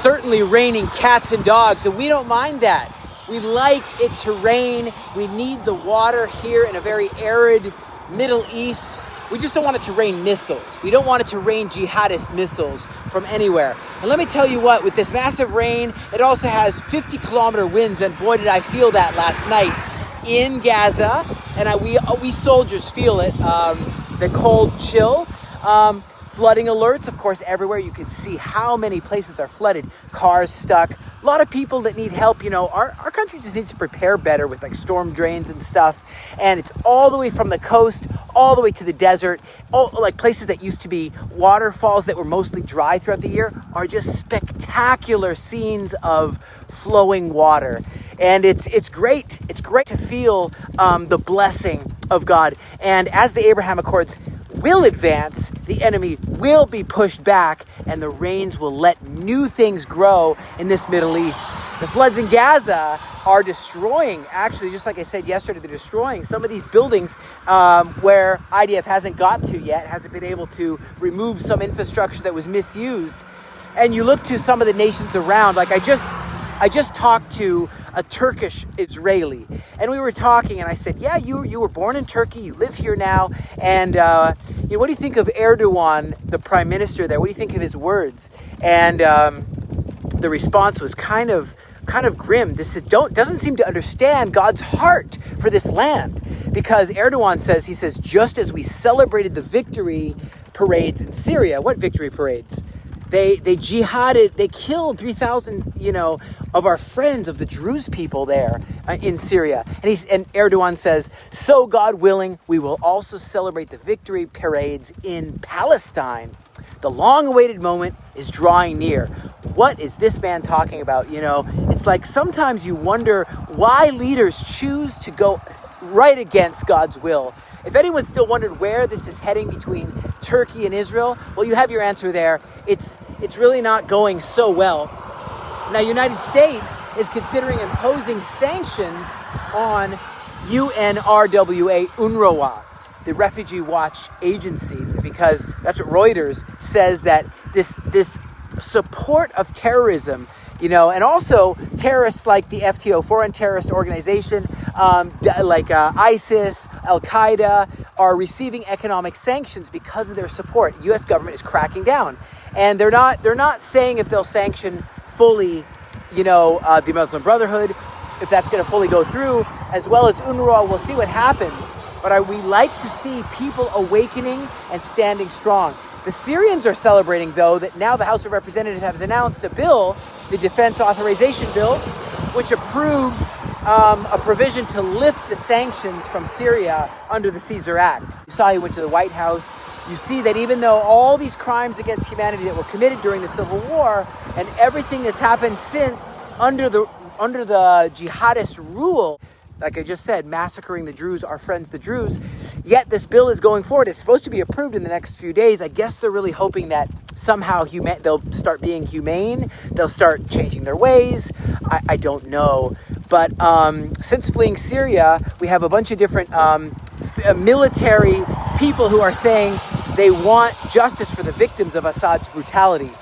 certainly raining cats and dogs, and we don't mind that. We like it to rain. We need the water here in a very arid Middle East. We just don't want it to rain missiles. We don't want it to rain jihadist missiles from anywhere. And let me tell you what, with this massive rain, it also has 50-kilometer winds, and boy, did I feel that last night in Gaza. And we soldiers feel it, the cold chill. Flooding alerts, of course, everywhere. You can see how many places are flooded. Cars stuck. A lot of people that need help. You know, our country just needs to prepare better with like storm drains and stuff. And it's all the way from the coast, all the way to the desert. All, like places that used to be waterfalls that were mostly dry throughout the year are just spectacular scenes of flowing water. And it's great. It's great to feel the blessing of God. And as the Abraham Accords will advance, the enemy will be pushed back, and the rains will let new things grow in this Middle East. The floods in Gaza are destroying, actually, just like I said yesterday, they're destroying some of these buildings where IDF hasn't got to yet, hasn't been able to remove some infrastructure that was misused. And you look to some of the nations around, like I just talked to a Turkish Israeli, and we were talking, and I said, yeah, you were born in Turkey, you live here now, and what do you think of Erdogan, the prime minister there? What do you think of his words? And the response was kind of grim. They said, doesn't seem to understand God's heart for this land, because Erdogan says, just as we celebrated the victory parades in Syria. What victory parades? They jihaded, they killed 3,000, of our friends, of the Druze people there in Syria. And Erdogan says, so God willing, we will also celebrate the victory parades in Palestine. The long-awaited moment is drawing near. What is this man talking about? It's like sometimes you wonder why leaders choose to go right against God's will. If anyone still wondered where this is heading between Turkey and Israel, well, you have your answer there. It's really not going so well. Now, United States is considering imposing sanctions on UNRWA UNRWA, the Refugee Watch Agency, because that's what Reuters says, that this support of terrorism, and also terrorists like the FTO, foreign terrorist organization, like ISIS, Al-Qaeda, are receiving economic sanctions because of their support. The U.S. government is cracking down, and they're not saying if they'll sanction fully, the Muslim Brotherhood, if that's going to fully go through, as well as UNRWA. We'll see what happens. But we like to see people awakening and standing strong. The Syrians are celebrating, though, that now the House of Representatives has announced a bill, the Defense Authorization Bill, which approves a provision to lift the sanctions from Syria under the Caesar Act. You saw he went to the White House. You see that even though all these crimes against humanity that were committed during the Civil War and everything that's happened since under the jihadist rule, like I just said, massacring the Druze, our friends the Druze, yet this bill is going forward. It's supposed to be approved in the next few days. I guess they're really hoping that somehow they'll start being humane. They'll start changing their ways. I don't know. But since fleeing Syria, we have a bunch of different military people who are saying they want justice for the victims of Assad's brutality.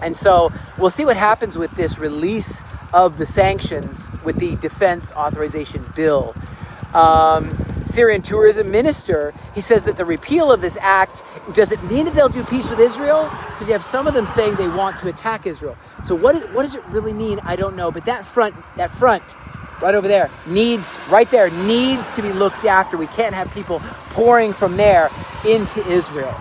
And so we'll see what happens with this release of the sanctions with the Defense Authorization Bill. Syrian tourism minister, he says that the repeal of this act, does it mean that they'll do peace with Israel? Because you have some of them saying they want to attack Israel. So what does it really mean? I don't know. But that front right over there needs to be looked after. We can't have people pouring from there into Israel.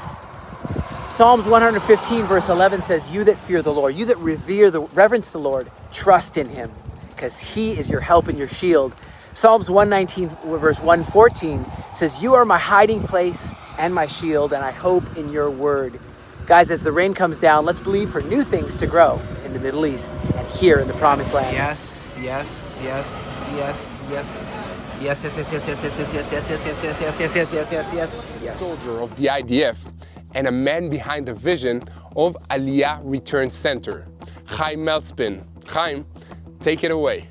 Psalms 115 verse 11 says, you that fear the Lord, you that reverence the Lord, trust in him, because he is your help and your shield. Psalms 119 verse 114 says, you are my hiding place and my shield, and I hope in your word. Guys, as the rain comes down, let's believe for new things to grow in the Middle East and here in the Promised Land. Yes. Soldier of the IDF and a man behind the vision of Aliyah Return Center, Chaim Melspin. Chaim, take it away.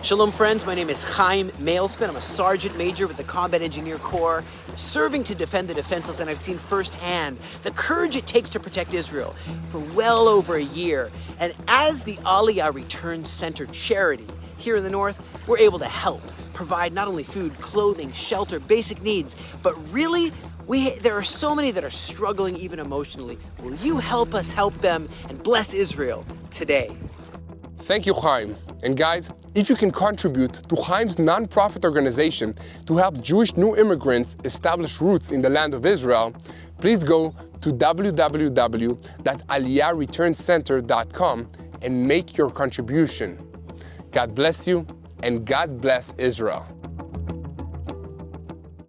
Shalom friends, my name is Chaim Mailspin. I'm a Sergeant Major with the Combat Engineer Corps, serving to defend the defenseless, and I've seen firsthand the courage it takes to protect Israel for well over a year. And as the Aliyah Return Center charity here in the north, we're able to help provide not only food, clothing, shelter, basic needs, but really, there are so many that are struggling even emotionally. Will you help us help them and bless Israel today? Thank you, Chaim. And guys, if you can contribute to Chaim's nonprofit organization to help Jewish new immigrants establish roots in the land of Israel, please go to www.aliyahreturncenter.com and make your contribution. God bless you, and God bless Israel.